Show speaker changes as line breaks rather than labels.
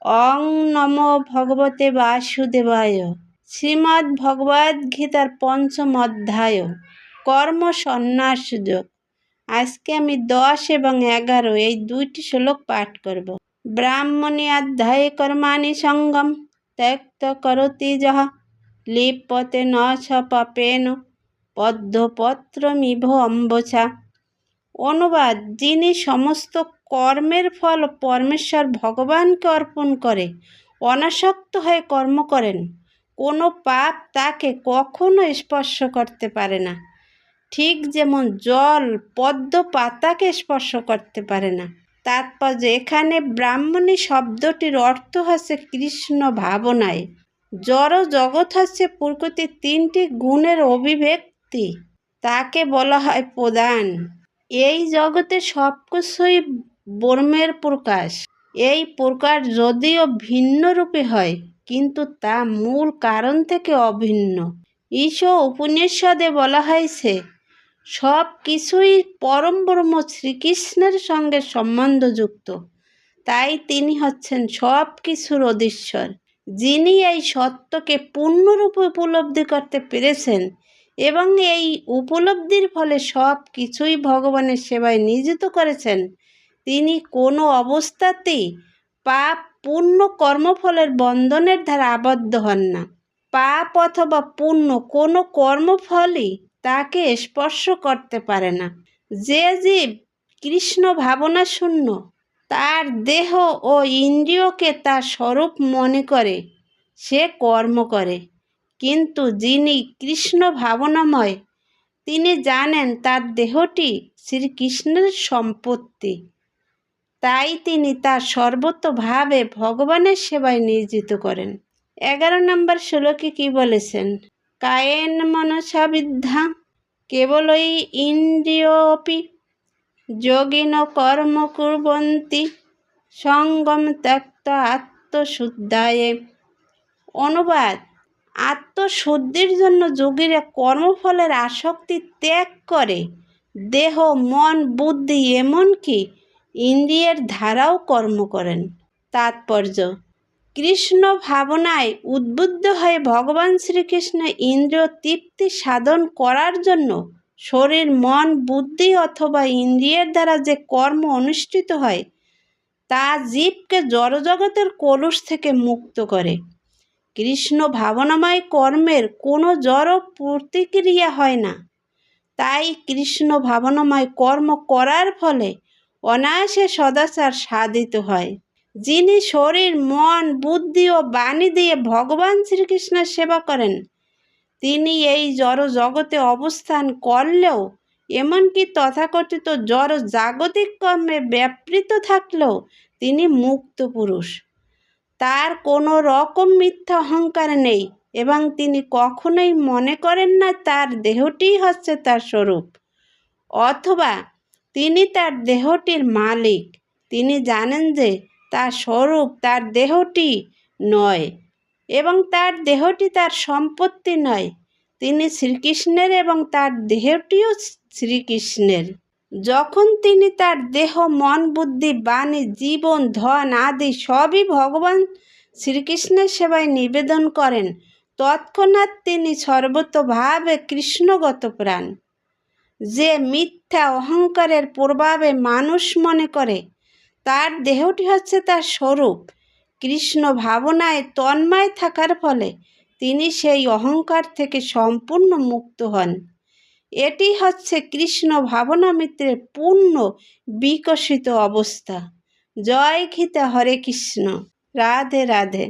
অং নমো ভগবতে বাসুদেবায়। শ্রীমদ্ ভগবদ্ গীতার পঞ্চম অধ্যায়, কর্ম সন্ন্যাস যোগ। আজকে আমি 10 এবং 11 এই দুইটি শ্লোক পাঠ করব। ব্রাহ্মণী অধ্যায়ে কর্মাণি সঙ্গম ত্যক্ত করোতি যহ লিপ্যতে ন ছ পাপেন পদ্মপত্রমিভ অম্বসা। অনুবাদ: যিনি সমস্ত কর্মের ফল পরমেশ্বর ভগবানকে অর্পণ করে অনাসক্ত হয়ে কর্ম করেন, কোনো পাপ তাকে কখনো স্পর্শ করতে পারে না, ঠিক যেমন জল পদ্ম পাতাকে স্পর্শ করতে পারে না। তাৎপর্য: এখানে ব্রাহ্মণী শব্দটির অর্থ হচ্ছে কৃষ্ণ ভাবনায়। জড় জগৎ হচ্ছে প্রকৃতির 3টি গুণের অভিব্যক্তি, তাকে বলা হয় প্রধান। এই জগতে সব কিছুই ব্রহ্মের প্রকাশ। এই প্রকাশ যদিও ভিন্ন রূপে হয়, কিন্তু তা মূল কারণ থেকে অভিন্ন। ঈশ্বর উপনিষদে বলা হয়েছে সব কিছুই পরম ব্রহ্ম শ্রীকৃষ্ণের সঙ্গে সম্বন্ধযুক্ত, তাই তিনি হচ্ছেন সব কিছুর অধীশ্বর। যিনি এই সত্যকে পূর্ণরূপে উপলব্ধি করতে পেরেছেন এবং এই উপলব্ধির ফলে সব কিছুই ভগবানের সেবায় নিয়োজিত করেছেন, তিনি কোনো অবস্থাতেই পাপ পুণ্য কর্মফলের বন্ধনের দ্বারা আবদ্ধ হন না। পাপ অথবা পুণ্য কোনো কর্মফলই তাকে স্পর্শ করতে পারে না। যে জীব কৃষ্ণ ভাবনা শূন্য, তার দেহ ও ইন্দ্রিয়কে তার স্বরূপ মনে করে সে কর্ম করে, কিন্তু যিনি কৃষ্ণ ভাবনাময়, তিনি জানেন তার দেহটি শ্রীকৃষ্ণের সম্পত্তি, তাই তিনি তার সর্বতোভাবে ভগবানের সেবায় নিয়োজিত করেন। 11 নম্বর শ্লোকে কি বলেছেন? কায়েন মনসা বিদ্ধা কেবলই ইন্দ্রিয়োপি যোগিন কর্ম কুর্বন্তি সঙ্গম ত্যক্ত আত্মশুদ্ধায়ে। অনুবাদ: আত্মশুদ্ধির জন্য যোগীরা কর্মফলের আসক্তি ত্যাগ করে দেহ মন বুদ্ধি এমনকি ইন্দ্রিয়ের ধারাও কর্ম করেন। তাৎপর্য: কৃষ্ণ ভাবনায় উদ্বুদ্ধ হয়ে ভগবান শ্রীকৃষ্ণ ইন্দ্রিয় তৃপ্তি সাধন করার জন্য শরীর মন বুদ্ধি অথবা ইন্দ্রিয়ের দ্বারা যে কর্ম অনুষ্ঠিত হয়, তা জীবকে জড়জগতের কলুষ থেকে মুক্ত করে। কৃষ্ণ ভাবনাময় কর্মের কোনো জড় প্রতিক্রিয়া হয় না, তাই কৃষ্ণ ভাবনাময় কর্ম করার ফলে অনায়াসে সদাচার সাধিত হয়। যিনি শরীর মন বুদ্ধি ও বাণী দিয়ে ভগবান শ্রীকৃষ্ণের সেবা করেন, তিনি এই জড় জগতে অবস্থান করলেও এমনকি তথাকথিত জড় জাগতিক কর্মে ব্যাপৃত থাকলেও তিনি মুক্ত পুরুষ। তার কোনো রকম মিথ্যা অহংকার নেই এবং তিনি কখনোই মনে করেন না তার দেহটিই হচ্ছে তার স্বরূপ, অথবা তিনি তার দেহটির মালিক। তিনি জানেন যে তার স্বরূপ তার দেহটি নয় এবং তার দেহটি তার সম্পত্তি নয়। তিনি শ্রীকৃষ্ণের এবং তার দেহটিও শ্রীকৃষ্ণের। যখন তিনি তার দেহ মন বুদ্ধি বাণী জীবন ধন আদি সবই ভগবান শ্রীকৃষ্ণের সেবায় নিবেদন করেন, তৎক্ষণাৎ তিনি সর্বতোভাবে কৃষ্ণগত প্রাণ। যে মিথ্যা অহংকারের প্রভাবে মানুষ মনে করে তার দেহটি হচ্ছে তার স্বরূপ, কৃষ্ণ ভাবনায় তন্ময় থাকার ফলে তিনি সেই অহংকার থেকে সম্পূর্ণ মুক্ত হন। এটি হচ্ছে কৃষ্ণ ভাবনামৃতের পূর্ণ বিকশিত অবস্থা। জয় গীতা। হরে কৃষ্ণ। রাধে রাধে।